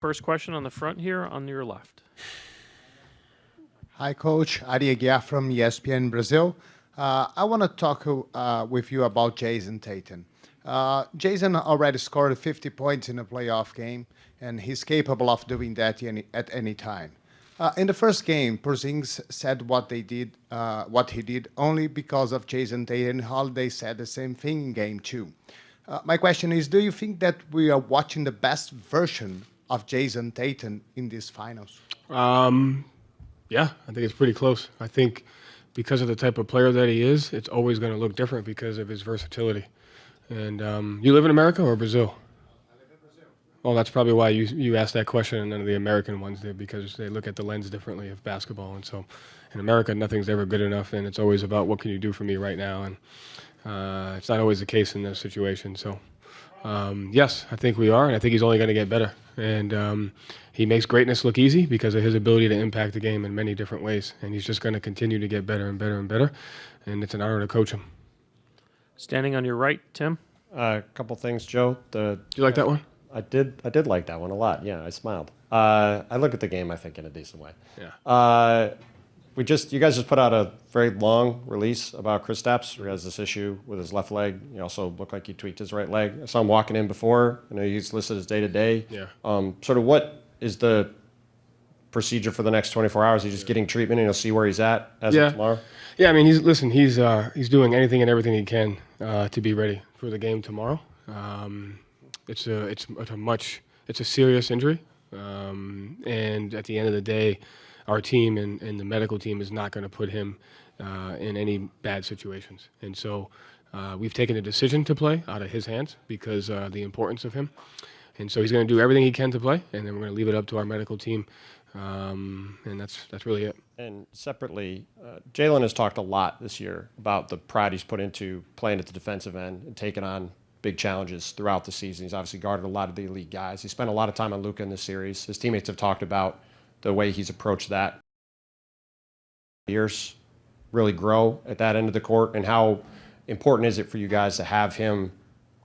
First question on the front here on your left. Hi, Coach. Ari Aguiar from ESPN Brazil. I want to talk with you about Jason Tatum. Jason already scored 50 points in a playoff game, and he's capable of doing that at any time. In the first game, Porzingis said what he did only because of Jason Tatum. Holiday said the same thing in game 2. My question is, do you think that we are watching the best version of Jason Tatum in these finals? Yeah, I think it's pretty close. I think because of the type of player that he is, it's always going to look different because of his versatility. And you live in America or Brazil? I live in Brazil. Well, that's probably why you asked that question and none of the American ones did, because they look at the lens differently of basketball. And so in America, nothing's ever good enough, and it's always about what can you do for me right now. And it's not always the case in this situation. So yes, I think we are, and I think he's only going to get better. And he makes greatness look easy because of his ability to impact the game in many different ways. And he's just going to continue to get better and better and better. And it's an honor to coach him. Standing on your right, Tim. A couple things, Joe. You like that one? I did like that one a lot. Yeah, I smiled. I look at the game, I think, in a decent way. Yeah. You guys just put out a very long release about Kristaps, who has this issue with his left leg. He also looked like he tweaked his right leg. I saw him walking in before. I know he's listed as day-to-day. Yeah. Sort of what is the procedure for the next 24 hours? He's just getting treatment, and you'll see where he's at as of tomorrow? Yeah, I mean, he's doing anything and everything he can to be ready for the game tomorrow. It's a serious injury, and at the end of the day, our team and the medical team is not going to put him in any bad situations. And so we've taken a decision to play out of his hands because the importance of him. And so he's going to do everything he can to play, and then we're going to leave it up to our medical team. And that's really it. And separately, Jaylen has talked a lot this year about the pride he's put into playing at the defensive end and taking on big challenges throughout the season. He's obviously guarded a lot of the elite guys. He spent a lot of time on Luka in this series. His teammates have talked about the way he's approached that. Years really grow at that end of the court, and how important is it for you guys to have him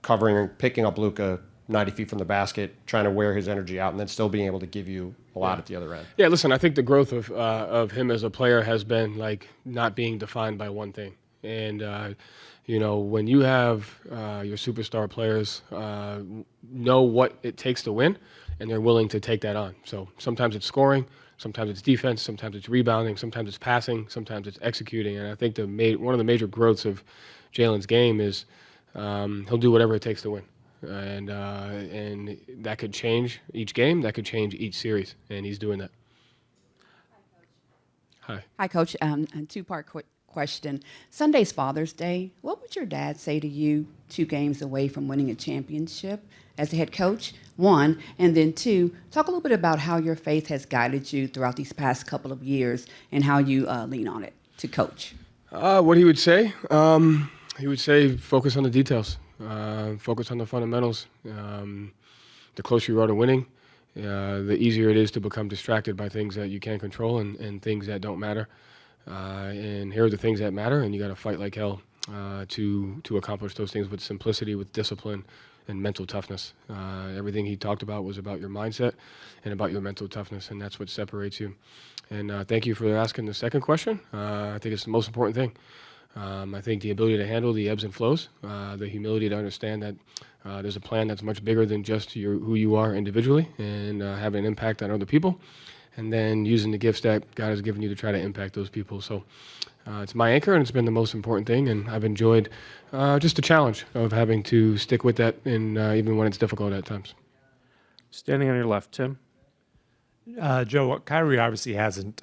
covering and picking up Luka 90 feet from the basket, trying to wear his energy out, and then still being able to give you a lot at the other end? Yeah, listen, I think the growth of him as a player has been like not being defined by one thing. And, when you have your superstar players know what it takes to win, and they're willing to take that on. So sometimes it's scoring, sometimes it's defense, sometimes it's rebounding, sometimes it's passing, sometimes it's executing. And I think one of the major growths of Jaylen's game is he'll do whatever it takes to win. And that could change each game, that could change each series, and he's doing that. Hi. Hi, Coach. A two-part question. Sunday's Father's Day. What would your dad say to you 2 games away from winning a championship as the head coach? 1, and then 2, talk a little bit about how your faith has guided you throughout these past couple of years and how you lean on it to coach. What he would say? He would say focus on the details, focus on the fundamentals. The closer you are to winning, the easier it is to become distracted by things that you can't control and things that don't matter. And here are the things that matter, and you got to fight like hell to accomplish those things with simplicity, with discipline, and mental toughness. Everything he talked about was about your mindset and about your mental toughness, and that's what separates you. And thank you for asking the second question. I think it's the most important thing. I think the ability to handle the ebbs and flows, the humility to understand that there's a plan that's much bigger than just who you are individually, and having an impact on other people, and then using the gifts that God has given you to try to impact those people. So it's my anchor, and it's been the most important thing, and I've enjoyed just the challenge of having to stick with that, and even when it's difficult at times. Standing on your left, Tim. Joe, Kyrie obviously hasn't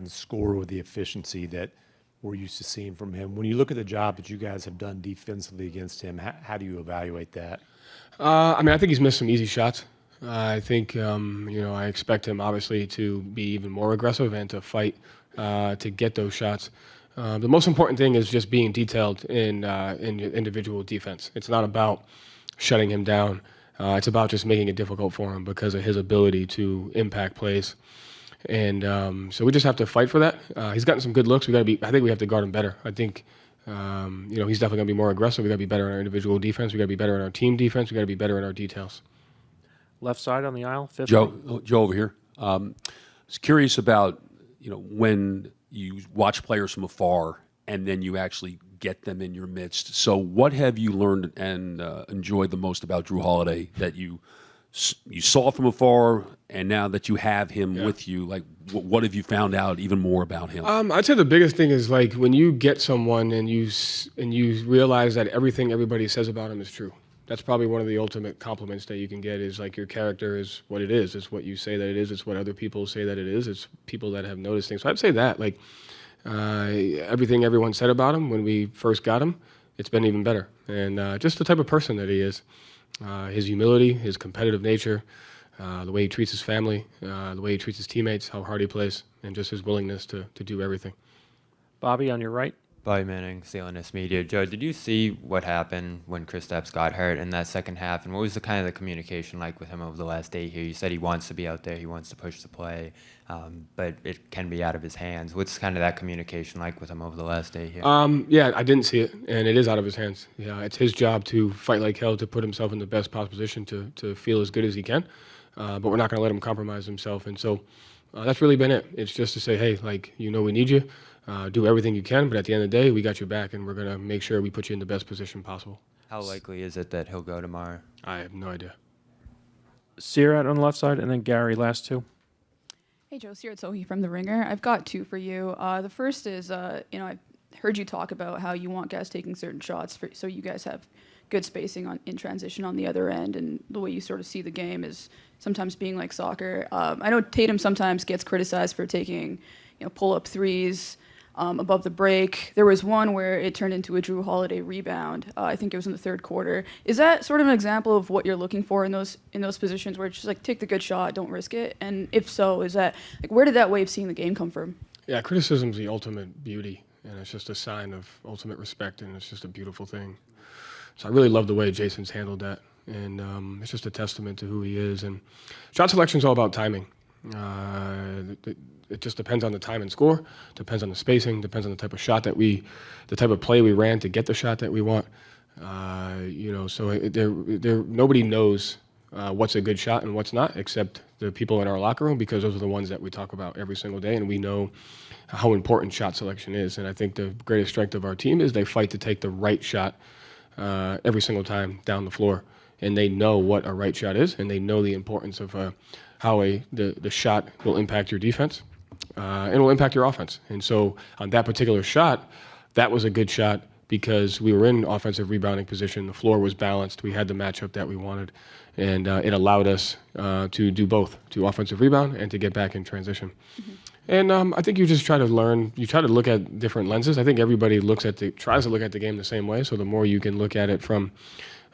scored with the efficiency that we're used to seeing from him. When you look at the job that you guys have done defensively against him, how do you evaluate that? I think he's missed some easy shots. I think, I expect him obviously to be even more aggressive and to fight to get those shots. The most important thing is just being detailed in your individual defense. It's not about shutting him down. It's about just making it difficult for him because of his ability to impact plays. And so we just have to fight for that. He's gotten some good looks. I think we have to guard him better. I think, he's definitely going to be more aggressive. We got to be better in our individual defense. We got to be better in our team defense. We got to be better in our details. Left side on the aisle, fifth. Joe over here. I was curious about, when you watch players from afar and then you actually get them in your midst. So what have you learned and enjoyed the most about Jrue Holiday that you saw from afar, and now that you have him with you, like what have you found out even more about him? I'd say the biggest thing is like when you get someone and you realize that everything everybody says about him is true. That's probably one of the ultimate compliments that you can get, is like your character is what it is. It's what you say that it is. It's what other people say that it is. It's people that have noticed things. So I'd say that, like, everything everyone said about him when we first got him, it's been even better. And just the type of person that he is, his humility, his competitive nature, the way he treats his family, the way he treats his teammates, how hard he plays, and just his willingness to do everything. Bobby on your right. Bobby Manning, CLNS Media. Joe, did you see what happened when Kristaps got hurt in that second half, and what was the kind of the communication like with him over the last day here? You said he wants to be out there, he wants to push the play, but it can be out of his hands. What's kind of that communication like with him over the last day here? Yeah, I didn't see it, and it is out of his hands. Yeah, it's his job to fight like hell to put himself in the best possible position to feel as good as he can, but we're not going to let him compromise himself, and so that's really been it. It's just to say, hey, like, we need you. Do everything you can, but at the end of the day, we got your back, and we're going to make sure we put you in the best position possible. How likely is it that he'll go tomorrow? I have no idea. Sirat on the left side, and then Gary, last two. Hey, Joe, Sirat Sohi from The Ringer. I've got two for you. The first is, I heard you talk about how you want guys taking certain shots so you guys have good spacing in transition on the other end, and the way you sort of see the game is sometimes being like soccer. I know Tatum sometimes gets criticized for taking, pull-up threes above the break. There was one where it turned into a Jrue Holiday rebound. I think it was in the third quarter. Is that sort of an example of what you're looking for in those positions where it's just like take the good shot, don't risk it? And if so, is that like where did that way of seeing the game come from? Yeah, criticism's the ultimate beauty, and it's just a sign of ultimate respect, and it's just a beautiful thing. So I really love the way Jason's handled that, and it's just a testament to who he is. And shot selection's all about timing. It just depends on the time and score, depends on the spacing, depends on the type of shot the type of play we ran to get the shot that we want. So nobody knows what's a good shot and what's not, except the people in our locker room, because those are the ones that we talk about every single day, and we know how important shot selection is. And I think the greatest strength of our team is they fight to take the right shot every single time down the floor, and they know what a right shot is, and they know the importance of how the shot will impact your defense and will impact your offense. And so on that particular shot, that was a good shot because we were in offensive rebounding position. The floor was balanced. We had the matchup that we wanted, and it allowed us to do both, to offensive rebound and to get back in transition. Mm-hmm. And I think you just try to learn. You try to look at different lenses. I think everybody tries to look at the game the same way. So the more you can look at it from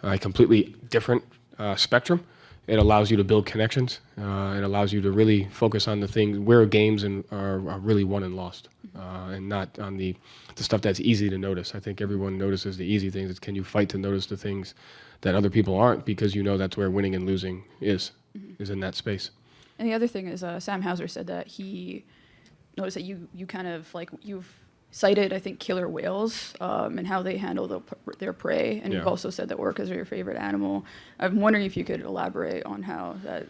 a completely different spectrum, it allows you to build connections. It allows you to really focus on the things where games are really won and lost, and not on the stuff that's easy to notice. I think everyone notices the easy things. It's can you fight to notice the things that other people aren't, because that's where winning and losing is in that space. And the other thing is Sam Hauser said that he noticed that you kind of like you've cited, I think, killer whales and how they handle their prey, and you've also said that orcas are your favorite animal. I'm wondering if you could elaborate on how that.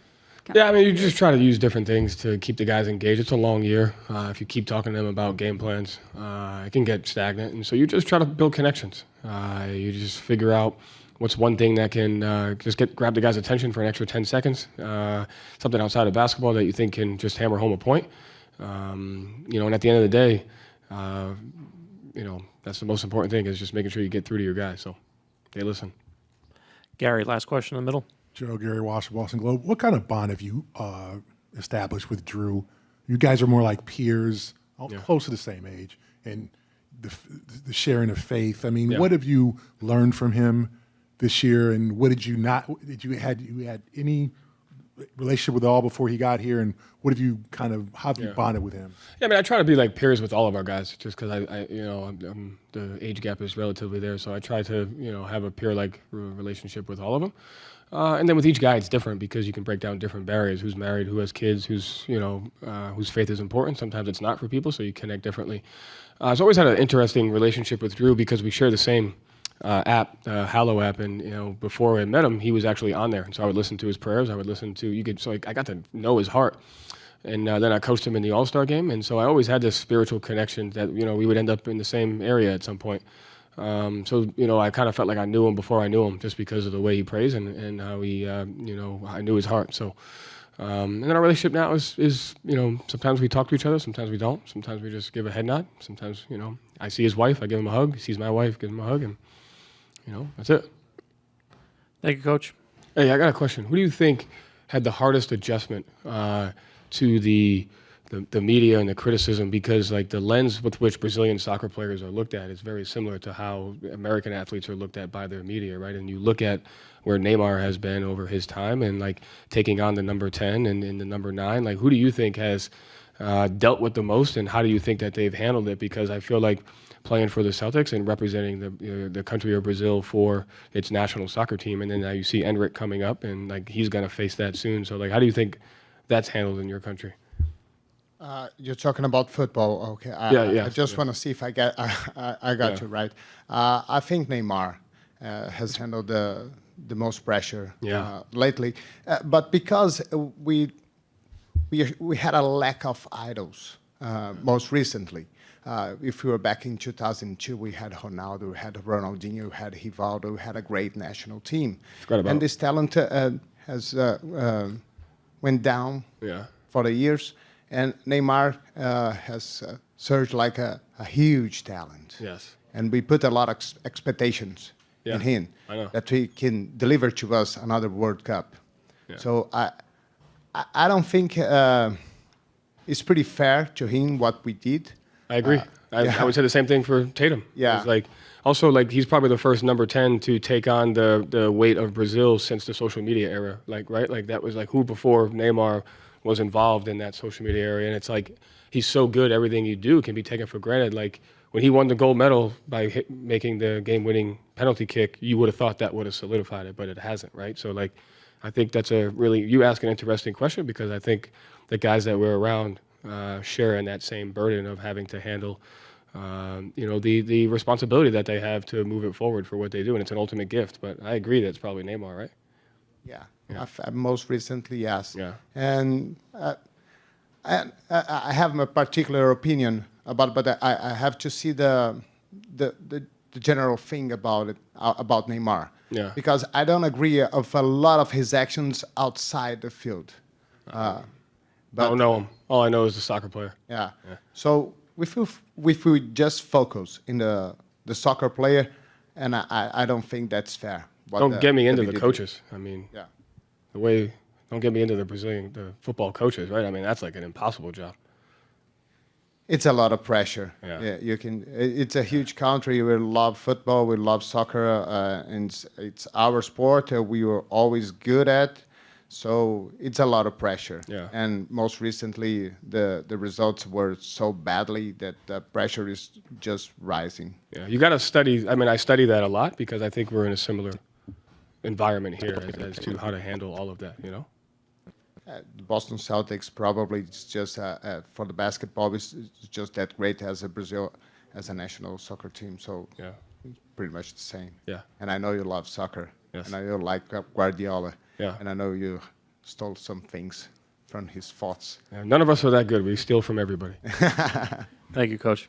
You just try to use different things to keep the guys engaged. It's a long year. If you keep talking to them about game plans, it can get stagnant, and so you just try to build connections. You just figure out what's one thing that can just grab the guy's attention for an extra 10 seconds, something outside of basketball that you think can just hammer home a point. And at the end of the day, that's the most important thing, is just making sure you get through to your guys so they listen. Gary, last question in the middle. Joe, Gary Walsh, Boston Globe. What kind of bond have you established with Jrue? You guys are more like peers, close to the same age, and the sharing of faith. What have you learned from him this year, and what did you not? You had any relationship with all before he got here, and what have you how have you bonded with him? Yeah, I try to be like peers with all of our guys, just because the age gap is relatively there, so I try to have a peer-like relationship with all of them. And then with each guy, it's different, because you can break down different barriers. Who's married, who has kids, whose faith is important. Sometimes it's not for people, so you connect differently. I've always had an interesting relationship with Jrue because we share the same app, Hallow app, and before I met him, he was actually on there, and so I would listen to his prayers. I would listen to I got to know his heart, and then I coached him in the All-Star game, and so I always had this spiritual connection that we would end up in the same area at some point. So I kind of felt like I knew him before I knew him, just because of the way he prays and how he I knew his heart. So. And then our relationship now is sometimes we talk to each other, sometimes we don't. Sometimes we just give a head nod. Sometimes, I see his wife, I give him a hug. He sees my wife, give him a hug, and, that's it. Thank you, Coach. Hey, I got a question. Who do you think had the hardest adjustment to the media and the criticism? Because, like, the lens with which Brazilian soccer players are looked at is very similar to how American athletes are looked at by their media, right? And you look at where Neymar has been over his time and, like, taking on the number 10 and the number 9. Like, who do you think has dealt with the most, and how do you think that they've handled it? Because I feel like playing for the Celtics and representing the country of Brazil for its national soccer team, and then now you see Enric coming up, and, like, he's going to face that soon. So, like, how do you think that's handled in your country? You're talking about football, okay? I just want to see if I got you right. I think Neymar has handled the most pressure lately, but because we had a lack of idols most recently. If we were back in 2002, we had Ronaldo, we had Ronaldinho, we had Rivaldo, we had a great national team, and this talent has went down for the years. And Neymar has surged like a huge talent. Yes. And we put a lot of expectations in him that he can deliver to us another World Cup. Yeah. So I don't think it's pretty fair to him what we did. I agree. I would say the same thing for Tatum. Yeah. It's like, also, like, he's probably the first number 10 to take on the weight of Brazil since the social media era. Like, right? Like, that was like who before Neymar was involved in that social media area, and it's like he's so good, everything you do can be taken for granted. Like, when he won the gold medal by making the game-winning penalty kick, you would have thought that would have solidified it, but it hasn't, right? So, like, I think that's you ask an interesting question, because I think the guys that we're around share in that same burden of having to handle the responsibility that they have to move it forward for what they do, and it's an ultimate gift. But I agree that it's probably Neymar, right? Yeah. Most recently, yes. Yeah. And I have a particular opinion about, but I have to see the general thing about it, about Neymar. Yeah. Because I don't agree of a lot of his actions outside the field. I don't know him. All I know is the soccer player. Yeah. So if we just focus in the soccer player, and I don't think that's fair. Don't get me into the coaches. I mean. Yeah. Don't get me into the football coaches, right? I mean, that's like an impossible job. It's a lot of pressure. Yeah. It's a huge country. We love football. We love soccer, and it's our sport. We were always good at. So it's a lot of pressure. Yeah. And most recently, the results were so badly that the pressure is just rising. Yeah. You got to study. I mean, I study that a lot because I think we're in a similar environment here as to how to handle all of that, The Boston Celtics probably is just for the basketball is just that great as a Brazil as a national soccer team. So it's pretty much the same. Yeah. And I know you love soccer. Yes. And I know you like Guardiola. Yeah. And I know you stole some things from his thoughts. Yeah, none of us are that good. We steal from everybody. Thank you, Coach.